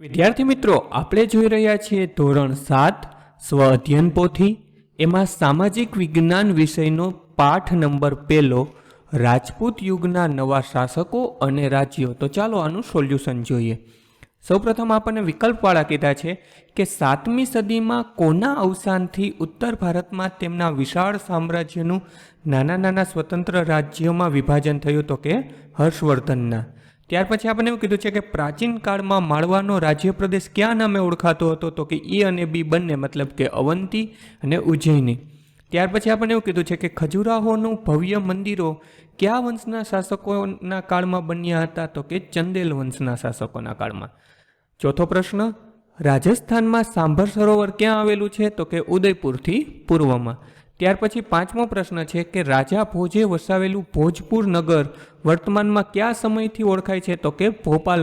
વિદ્યાર્થી મિત્રો, આપણે જોઈ રહ્યા છીએ ધોરણ 7 સ્વ અધ્યયન પોથી. એમાં સામાજિક વિજ્ઞાન વિષયનો પાઠ નંબર 1 રાજપૂત યુગના નવા શાસકો અને રાજ્યો. તો ચાલો આનું સોલ્યુશન જોઈએ. સૌપ્રથમ આપણને વિકલ્પવાળા કીધા છે કે 7મી સદીમાં કોના અવસાનથી ઉત્તર ભારતમાં તેમના વિશાળ સામ્રાજ્યનું નાના નાના સ્વતંત્ર રાજ્યોમાં વિભાજન થયું? તો કે હર્ષવર્ધનના. ત્યાર પછી આપણે એવું કીધું છે કે પ્રાચીન કાળમાં માળવાનો રાજ્ય પ્રદેશ કયા નામે ઓળખાતો હતો? તો કે એ અને બી બંને, મતલબ કે અવંતી અને ઉજ્જૈની. ત્યાર પછી આપણે એવું કીધું છે કે ખજુરાહોનું ભવ્ય મંદિરો કયા વંશના શાસકોના કાળમાં બન્યા હતા? તો કે ચંદેલ વંશના શાસકોના કાળમાં. ચોથો પ્રશ્ન, રાજસ્થાનમાં સાંભર સરોવર ક્યાં આવેલું છે? તો કે ઉદયપુરથી પૂર્વમાં. ત્યાર પછી પાંચમો પ્રશ્ન છે કે રાજા ભોજે વસાવેલું ભોજપુર નગર વર્તમાનમાં કયા સમયથી ઓળખાય છે? તો કે ભોપાલ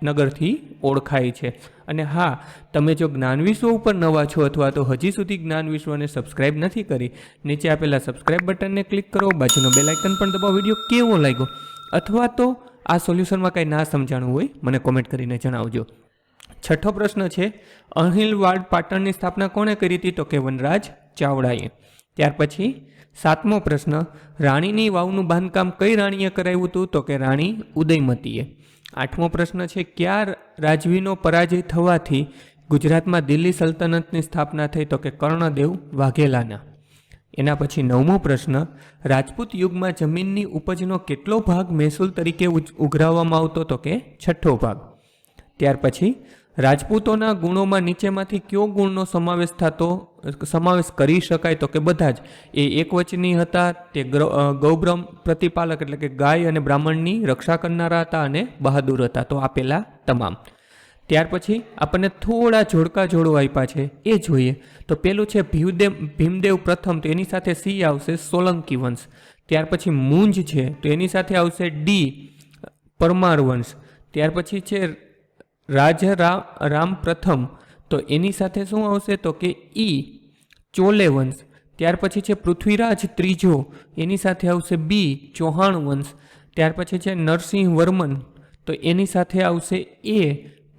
નગરથી ઓળખાય છે. અને હા, તમે જો જ્ઞાન વિશ્વ ઉપર નવા છો અથવા તો હજી સુધી જ્ઞાન વિશ્વને સબસ્ક્રાઇબ નથી કરી, નીચે આપેલા સબસ્ક્રાઇબ બટનને ક્લિક કરો, બાજુનો બેલ આઇકન પણ દબાવો. વિડીયો કેવો લાગ્યો અથવા તો આ સોલ્યુશનમાં કંઈ ના સમજાણું હોય મને કોમેન્ટ કરીને જણાવજો. છઠ્ઠો પ્રશ્ન છે, અણહિલવાડ પાટણની સ્થાપના કોણે કરી હતી? તો કે વનરાજ ચાવડાએ. ત્યાર પછી સાતમો પ્રશ્ન, રાણીની વાવનું બાંધકામ કઈ રાણીએ કરાવ્યું હતું? તો કે રાણી ઉદયમતીએ. આઠમો પ્રશ્ન છે, કયા રાજવીનો પરાજય થવાથી ગુજરાતમાં દિલ્હી સલ્તનતની સ્થાપના થઈ? તો કે કર્ણદેવ વાઘેલાના. એના પછી નવમો પ્રશ્ન, રાજપૂત યુગમાં જમીનની ઉપજનો કેટલો ભાગ મહેસૂલ તરીકે ઉઘરાવવામાં આવતો? તો કે 6ઠ્ઠો ભાગ. ત્યાર પછી રાજપૂતોના ગુણોમાં નીચેમાંથી કયો ગુણનો સમાવેશ કરી શકાય? તો કે બધા જ. એ એકવચની હતા, તે ગૌબ્રહ્મ પ્રતિપાલક એટલે કે ગાય અને બ્રાહ્મણની રક્ષા કરનારા હતા અને બહાદુર હતા. તો આપેલા તમામ. ત્યાર પછી આપણને થોડા જોડકા જોડો આપ્યા છે, એ જોઈએ. તો પેલું છે ભીમદેવ પ્રથમ, તો એની સાથે સી આવશે સોલંકી વંશ. ત્યાર પછી મૂંજ છે, તો એની સાથે આવશે ડી પરમાર વંશ. ત્યાર પછી છે રામ પ્રથમ, તો એની સાથે શું આવશે? તો કે ઈ ચોલે વંશ. ત્યાર પછી છે પૃથ્વીરાજ ત્રીજો, એની સાથે આવશે બી ચૌહાણ વંશ. ત્યાર પછી છે નરસિંહ વર્મન, તો એની સાથે આવશે એ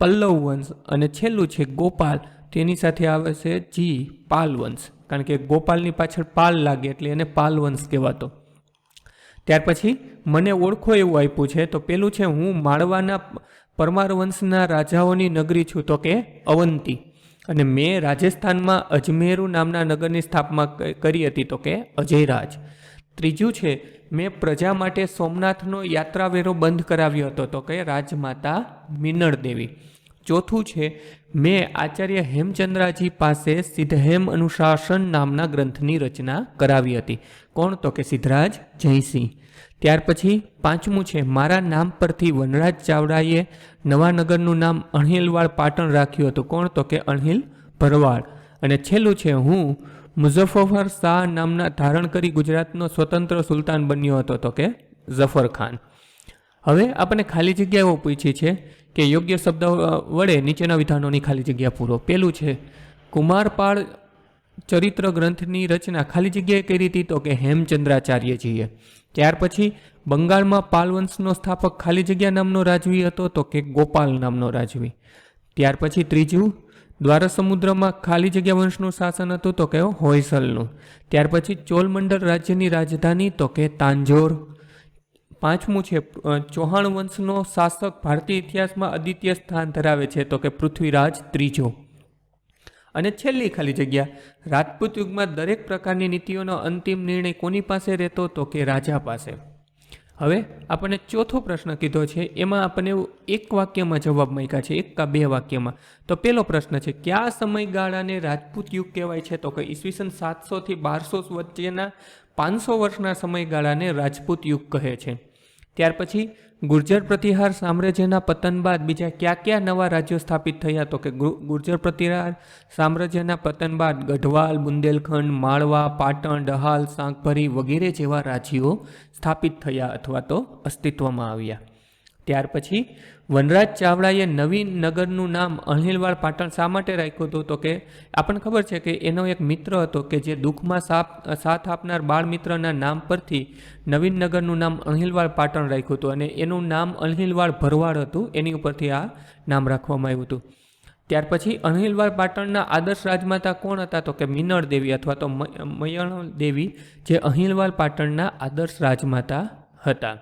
પલ્લવ વંશ. અને છેલ્લું છે ગોપાલ, તો એની સાથે આવશે જી પાલ વંશ, કારણ કે ગોપાલની પાછળ પાલ લાગે એટલે એને પાલ વંશ કહેવાતો. ત્યાર પછી મને ઓળખો એવું આપ્યું છે, તો પેલું છે હું માળવાના પરમાર વંશના રાજાઓની નગરી છું, તો કે અવંતી. અને મેં રાજસ્થાનમાં અજમેરુ નામના નગરની સ્થાપના કરી હતી, તો કે અજયરાજ. ત્રીજું છે મેં પ્રજા માટે સોમનાથનો યાત્રાવેરો બંધ કરાવ્યો હતો, તો કે રાજમાતા મિનળ દેવી. ચોથું છે મેં આચાર્ય હેમચંદ્રાજી પાસે સિદ્ધહેમ અનુશાસન નામના ગ્રંથની રચના કરાવી હતી. કોણ? તો કે સિદ્ધરાજ જયસિંહ. ત્યાર પછી પાંચમું છે મારા નામ પરથી વનરાજ ચાવડાએ નવા નગરનું નામ અણહિલવાડ પાટણ રાખ્યું હતું. કોણ? તો કે અણહિલ ભરવાડ. અને છેલ્લું છે હું મુઝફ્ફર શાહ નામના ધારણ કરી ગુજરાતનો સ્વતંત્ર સુલતાન બન્યો હતો, તો કે ઝફર ખાન. હવે આપણને ખાલી જગ્યાઓ પૂછી છે કે યોગ્ય શબ્દ વડે નીચેના વિધાનોની ખાલી જગ્યા પૂરો. પેલું છે કુમારપાળ ચરિત્ર ગ્રંથની રચના ખાલી જગ્યાએ કરી હતી? તો કે હેમચંદ્રાચાર્યજીએ. ત્યાર પછી બંગાળમાં પાલવંશનો સ્થાપક ખાલી જગ્યા નામનો રાજવી હતો? તો કે ગોપાલ નામનો રાજવી. ત્યાર પછી ત્રીજું, દ્વારસમુદ્રમાં ખાલી જગ્યા વંશનું શાસન હતું? તો કે હોયસલનું. ત્યાર પછી ચોલમંડળ રાજ્યની રાજધાની? તો કે તાંજોર. પાંચમું છે ચૌહાણ વંશનો શાસક ભારતીય ઇતિહાસમાં અદ્વિતીય સ્થાન ધરાવે છે? તો કે પૃથ્વીરાજ ત્રીજો. અને છેલ્લી ખાલી જગ્યા, રાજપૂત યુગમાં દરેક પ્રકારની નીતિઓનો અંતિમ નિર્ણય કોની પાસે રહેતો? તો કે રાજા પાસે. હવે આપણને ચોથો પ્રશ્ન કીધો છે, એમાં આપણને એક વાક્યમાં જવાબ માંગ્યા છે, એક કા બે વાક્યમાં. તો પેલો પ્રશ્ન છે કયા સમયગાળાને રાજપૂત યુગ કહેવાય છે? તો કે ઈસવીસન 700 થી 1200 વચ્ચેના 500 વર્ષના સમયગાળાને રાજપૂત યુગ કહે છે. ત્યાર પછી ગુર્જર પ્રતિહાર સામ્રાજ્યના પતન બાદ બીજા કયા કયા નવા રાજ્યો સ્થાપિત થયા? તો કે ગુર્જર પ્રતિહાર સામ્રાજ્યના પતન બાદ ગઢવાલ, બુંદેલખંડ, માળવા, પાટણ, ડહાલ, સાંકભરી વગેરે જેવા રાજ્યો સ્થાપિત થયા અથવા તો અસ્તિત્વમાં આવ્યા. ત્યાર પછી વનરાજ ચાવડાએ નવીન નગરનું નામ અણહિલવાડ પાટણ શા માટે રાખ્યું હતું? તો કે આપણને ખબર છે કે એનો એક મિત્ર હતો કે જે દુઃખમાં સાથ આપનાર બાળ મિત્રના નામ પરથી નવીન નગરનું નામ અણહિલવાડ પાટણ રાખ્યું હતું અને એનું નામ અણહિલવાડ ભરવાડ હતું, એની ઉપરથી આ નામ રાખવામાં આવ્યું હતું. ત્યાર પછી અણહિલવાડ પાટણના આદર્શ રાજમાતા કોણ હતા? તો કે મિનળ દેવી અથવા તો મયણ દેવી, જે અણહિલવાડ પાટણના આદર્શ રાજમાતા હતા.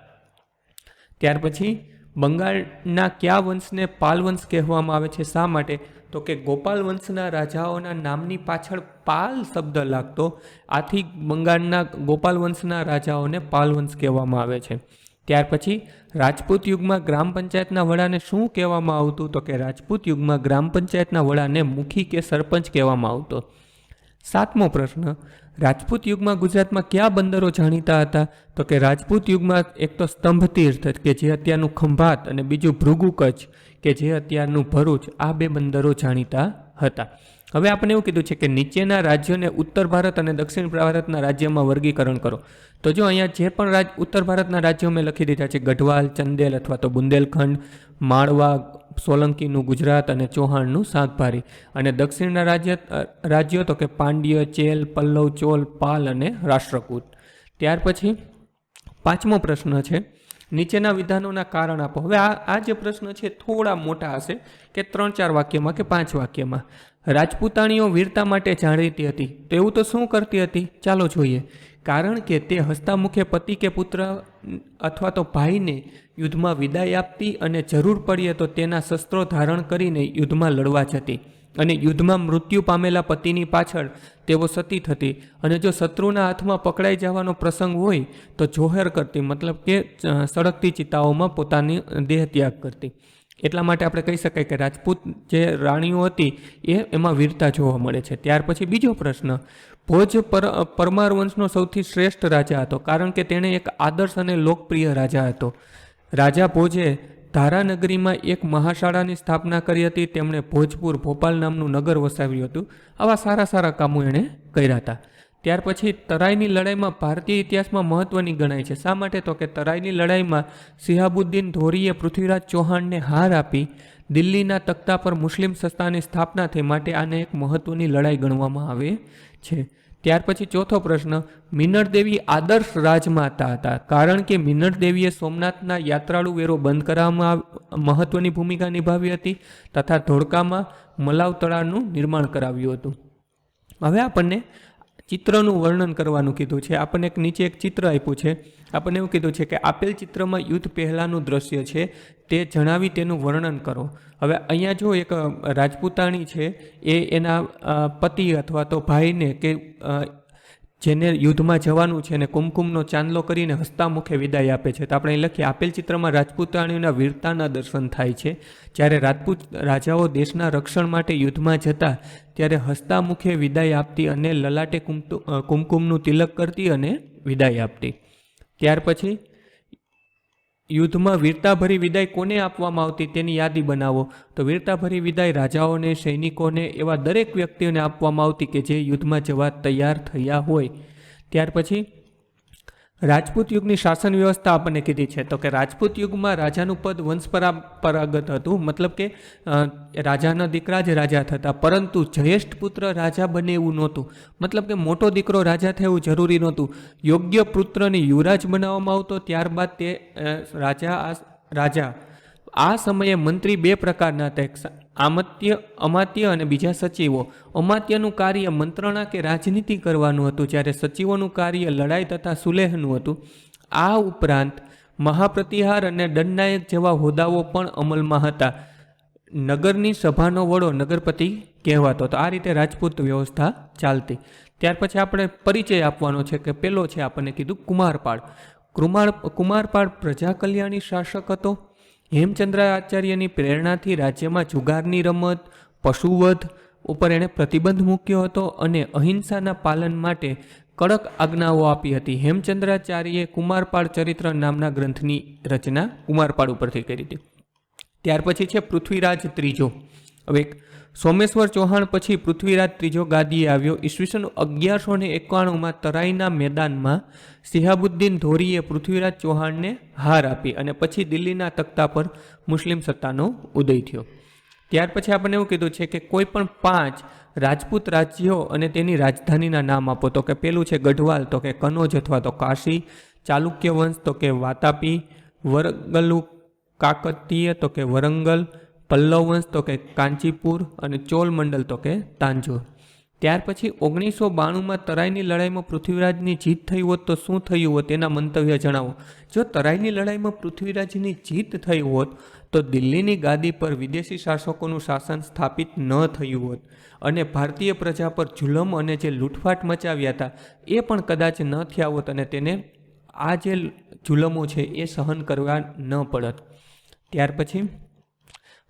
ત્યાર પછી બંગાળના કયા વંશને પાલ વંશ કહેવામાં આવે છે? શા માટે? તો કે ગોપાલ વંશના રાજાઓના નામની પાછળ પાલ શબ્દ લાગતો, આથી બંગાળના ગોપાલ વંશના રાજાઓને પાલ વંશ કહેવામાં આવે છે. ત્યાર પછી રાજપૂત યુગમાં ગ્રામ પંચાયતના વડાને શું કહેવામાં આવતું? તો કે રાજપૂત યુગમાં ગ્રામ પંચાયતના વડાને મુખી કે સરપંચ કહેવામાં આવતો. 7મો પ્રશ્ન, રાજપૂત યુગમાં ગુજરાતમાં કયા બંદરો જાણીતા હતા? તો કે રાજપૂત યુગમાં એક તો સ્તંભ તીર્થ કે જે અત્યારનું ખંભાત અને બીજું ભૃગુ કચ્છ કે જે અત્યારનું ભરૂચ, આ 2 બંદરો જાણીતા હતા. હવે આપણે એવું કીધું છે કે નીચેના રાજ્યોને ઉત્તર ભારત અને દક્ષિણ ભારતના રાજ્યમાં વર્ગીકરણ કરો. તો જો અહીંયા જે પણ ઉત્તર ભારતના રાજ્યો મેં લખી દીધા છે, ગઢવાલ, ચંદેલ અથવા તો બુંદેલખંડ, માળવા, સોલંકીનું ગુજરાત અને ચૌહાણનું શાકભારી, અને દક્ષિણના રાજ્યો તો કે પાંડ્ય, ચેલ, પલ્લવ, ચોલ, પાલ અને રાષ્ટ્રકૂટ. ત્યાર પછી 5મો પ્રશ્ન છે, નીચેના વિધાનોના કારણ આપો. હવે આ જે પ્રશ્ન છે થોડા મોટા હશે કે 3-4 વાક્યમાં કે 5 વાક્યમાં. રાજપૂતાણીઓ વીરતા માટે જાણીતી હતી, તો એવું તો શું કરતી હતી? ચાલો જોઈએ. કારણ કે તે હસ્તમુખે પતિ કે પુત્ર અથવા તો ભાઈને યુદ્ધમાં વિદાય આપતી અને જરૂર પડીએ તો તેના શસ્ત્રો ધારણ કરીને યુદ્ધમાં લડવા જતી, અને યુદ્ધમાં મૃત્યુ પામેલા પતિની પાછળ તેઓ સતી થતી, અને જો શત્રુના હાથમાં પકડાઈ જવાનો પ્રસંગ હોય તો જોહર કરતી, મતલબ કે સળગતી ચિતાઓમાં પોતાની દેહ ત્યાગ કરતી. એટલા માટે આપણે કહી શકાય કે રાજપૂત જે રાણીઓ હતી એમાં વીરતા જોવા મળે છે. ત્યાર પછી બીજો પ્રશ્ન, ભોજ પરમાર વંશનો સૌથી શ્રેષ્ઠ રાજા હતો, કારણ કે તેણે એક આદર્શ અને લોકપ્રિય રાજા હતો. રાજા ભોજે ધારાનગરીમાં એક મહાશાળાની સ્થાપના કરી હતી. તેમણે ભોજપુર, ભોપાલ નામનું નગર વસાવ્યું હતું. આવા સારા સારા કામો એણે કર્યા હતા. ત્યાર પછી તરાઈની લડાઈમાં ભારતીય ઇતિહાસમાં મહત્વની ગણાય છે. શા માટે? તો કે તરાઈની લડાઈમાં સિહાબુદ્દીન ધોરીએ પૃથ્વીરાજ ચૌહાણને હાર આપી દિલ્હીના તખ્તા પર મુસ્લિમ સત્તાની સ્થાપના થઈ, માટે આને એક મહત્વની લડાઈ ગણવામાં આવે છે. ત્યાર પછી ચોથો પ્રશ્ન, મિનળ દેવી આદર્શ રાજમાતા હતા, કારણ કે મિનળ દેવીએ સોમનાથના યાત્રાળુ વેરો બંધ કરવામાં મહત્વની ભૂમિકા નિભાવી હતી તથા ધોળકામાં મલાવ તળાવનું નિર્માણ કરાવ્યું હતું. હવે આપણને ચિત્રનું વર્ણન કરવાનું કીધું છે. આપણને નીચે એક ચિત્ર આપ્યું છે. આપણને એવું કીધું છે કે આપેલ ચિત્રમાં યુદ્ધ પહેલાંનું દ્રશ્ય છે તે જણાવી તેનું વર્ણન કરો. હવે અહીંયા જો એક રાજપૂતાણી છે એ એના પતિ અથવા તો ભાઈને કે જેને યુદ્ધમાં જવાનું છે અને કુમકુમનો ચાંદલો કરીને હસ્તામુખે વિદાય આપે છે. તો આપણે અહીં લખીએ, આપેલ ચિત્રમાં રાજપૂતાણીઓના વીરતાના દર્શન થાય છે. જ્યારે રાજપૂત રાજાઓ દેશના રક્ષણ માટે યુદ્ધમાં જતા ત્યારે હસ્તામુખે વિદાય આપતી અને લલાટે કુમકુમનું તિલક કરતી અને વિદાય આપતી. ત્યાર પછી યુદ્ધમાં વીરતાભરી વિદાય કોને આપવામાં આવતી તેની યાદી બનાવો. તો વીરતાભરી વિદાય રાજાઓને, સૈનિકોને, એવા દરેક વ્યક્તિઓને આપવામાં આવતી કે જે યુદ્ધમાં જવા તૈયાર થયા હોય. ત્યાર પછી રાજપૂત યુગની શાસન વ્યવસ્થા આપણને કીધી છે. તો કે રાજપૂત યુગમાં રાજાનું પદ વંશપરાગત હતું, મતલબ કે રાજાના દીકરા જ રાજા થતા, પરંતુ જ્યેષ્ઠ પુત્ર રાજા બને એવું નહોતું. મતલબ કે મોટો દીકરો રાજા થાય એવું જરૂરી નહોતું. યોગ્ય પુત્રને યુવરાજ બનાવવામાં આવતો, ત્યારબાદ તે રાજા. આ સમયે મંત્રી 2 પ્રકારના હતા, અમાત્ય અને બીજા સચિવો. અમાત્યનું કાર્ય મંત્રણા કે રાજનીતિ કરવાનું હતું, જ્યારે સચિવોનું કાર્ય લડાઈ તથા સુલેહનું હતું. આ ઉપરાંત મહાપ્રતિહાર અને દંડનાયક જેવા હોદ્દાઓ પણ અમલમાં હતા. નગરની સભાનો વડો નગરપતિ કહેવાતો. તો આ રીતે રાજપૂત વ્યવસ્થા ચાલતી. ત્યાર પછી આપણે પરિચય આપવાનો છે કે પેલો છે આપણને કીધું કુમારપાળ. કુમારપાળ પ્રજા કલ્યાણી શાસક હતો. હેમચંદ્રાચાર્યની પ્રેરણાથી રાજ્યમાં જુગારની રમત, પશુવધ ઉપર એણે પ્રતિબંધ મૂક્યો હતો અને અહિંસાના પાલન માટે કડક આજ્ઞાઓ આપી હતી. હેમચંદ્રાચાર્યએ કુમારપાળ ચરિત્ર નામના ગ્રંથની રચના કુમારપાળ ઉપરથી કરી હતી. ત્યાર પછી છે પૃથ્વીરાજ ત્રીજો. હવે સોમેશ્વર ચૌહાણ પછી પૃથ્વીરાજ ત્રીજો ગાદીએ આવ્યો. ઈસવીસન 1191માં તરાઈના મેદાનમાં શિહાબુદ્દીન ધોરીએ પૃથ્વીરાજ ચૌહાણને હાર આપી અને પછી દિલ્હીના તખ્તા પર મુસ્લિમ સત્તાનો ઉદય થયો. ત્યાર પછી આપણને એવું કીધું છે કે કોઈ પણ 5 રાજપૂત રાજ્યો અને તેની રાજધાનીના નામ આપો. તો કે પેલું છે ગઢવાલ, તો કે કનોજ અથવા તો કાશી, ચાલુક્ય વંશ તો કે વાતાપી, વરગલુ કાકતીય તો કે વરંગલ, પલ્લવ વંશ તો કે કાંચીપુર અને ચોલ મંડલ તો કે તાંજોર. ત્યાર પછી 1992માં તરાઈની લડાઈમાં પૃથ્વીરાજની જીત થઈ હોત તો શું થયું હોત તેના મંતવ્ય જણાવો. જો તરાઈની લડાઈમાં પૃથ્વીરાજની જીત થઈ હોત તો દિલ્હીની ગાદી પર વિદેશી શાસકોનું શાસન સ્થાપિત ન થયું હોત અને ભારતીય પ્રજા પર જુલમ અને જે લૂંટફાટ મચાવ્યા હતા એ પણ કદાચ ન થયા હોત અને તેને આ જે જુલમો છે એ સહન કરવા ન પડત. ત્યાર પછી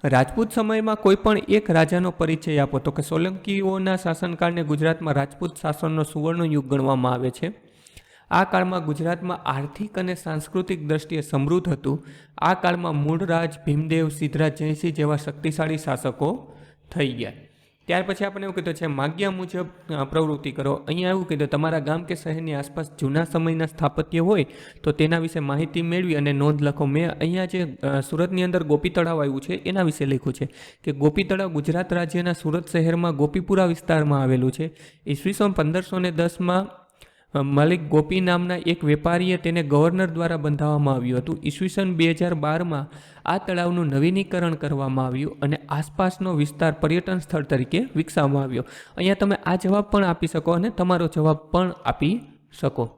રાજપૂત સમયમાં કોઈ પણ એક રાજાનો પરિચય આપો. તો કે સોલંકીઓના શાસનકાળને ગુજરાતમાં રાજપૂત શાસનનો સુવર્ણ યુગ ગણવામાં આવે છે. આ કાળમાં ગુજરાતમાં આર્થિક અને સાંસ્કૃતિક દ્રષ્ટિએ સમૃદ્ધ હતું. આ કાળમાં મૂળરાજ, ભીમદેવ, સિદ્ધરાજ જયસિંહ જેવા શક્તિશાળી શાસકો થઈ ગયા. ત્યાર પછી આપણે એવું કીધું છે માગ્યા મુજબ પ્રવૃત્તિ કરો. અહીંયા એવું કીધું તમારા ગામ કે શહેરની આસપાસ જૂના સમયના સ્થાપત્ય હોય તો તેના વિશે માહિતી મેળવી અને નોંધ લખો. મેં અહીંયા જે સુરતની અંદર ગોપી તળાવ આવ્યું છે એના વિશે લખ્યું છે કે ગોપી તળાવ ગુજરાત રાજ્યના સુરત શહેરમાં ગોપીપુરા વિસ્તારમાં આવેલું છે. ઈસવીસન 1510માં મલિક ગોપી નામના એક વેપારીએ તેને ગવર્નર દ્વારા બંધાવવામાં આવ્યું હતું. ઈસવીસન 2012માં આ તળાવનું નવીનીકરણ કરવામાં આવ્યું અને આસપાસનો વિસ્તાર પર્યટન સ્થળ તરીકે વિકસાવવામાં આવ્યો. અહીંયા તમે આ જવાબ પણ આપી શકો અને તમારો જવાબ પણ આપી શકો.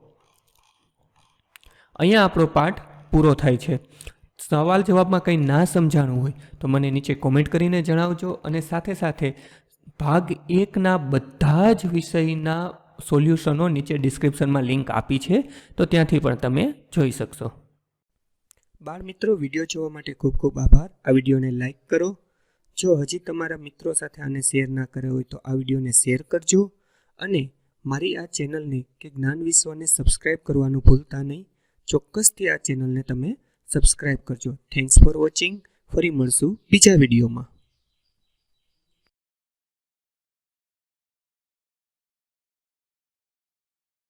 અહીંયા આપણો પાઠ પૂરો થાય છે. સવાલ જવાબમાં કંઈ ના સમજાણું હોય તો મને નીચે કોમેન્ટ કરીને જણાવજો અને સાથે સાથે ભાગ 1ના બધા જ વિષયના સોલ્યુશનો નીચે ડિસ્ક્રિપ્શનમાં લિંક આપી છે તો ત્યાંથી પણ તમે જોઈ શકશો. બાળ મિત્રો, વિડીયો જોવા માટે ખૂબ ખૂબ આભાર. આ વિડીયોને લાઈક કરો. જો હજી તમારા મિત્રો સાથે આને શેર ના કર્યો હોય તો આ વિડીયોને શેર કરજો અને મારી આ ચેનલને કે જ્ઞાન વિશ્વને સબસ્ક્રાઈબ કરવાનું ભૂલતા નહીં. ચોક્કસથી આ ચેનલને તમે સબસ્ક્રાઈબ કરજો. Thanks for watching. ફરી મળશું બીજા વિડીયોમાં.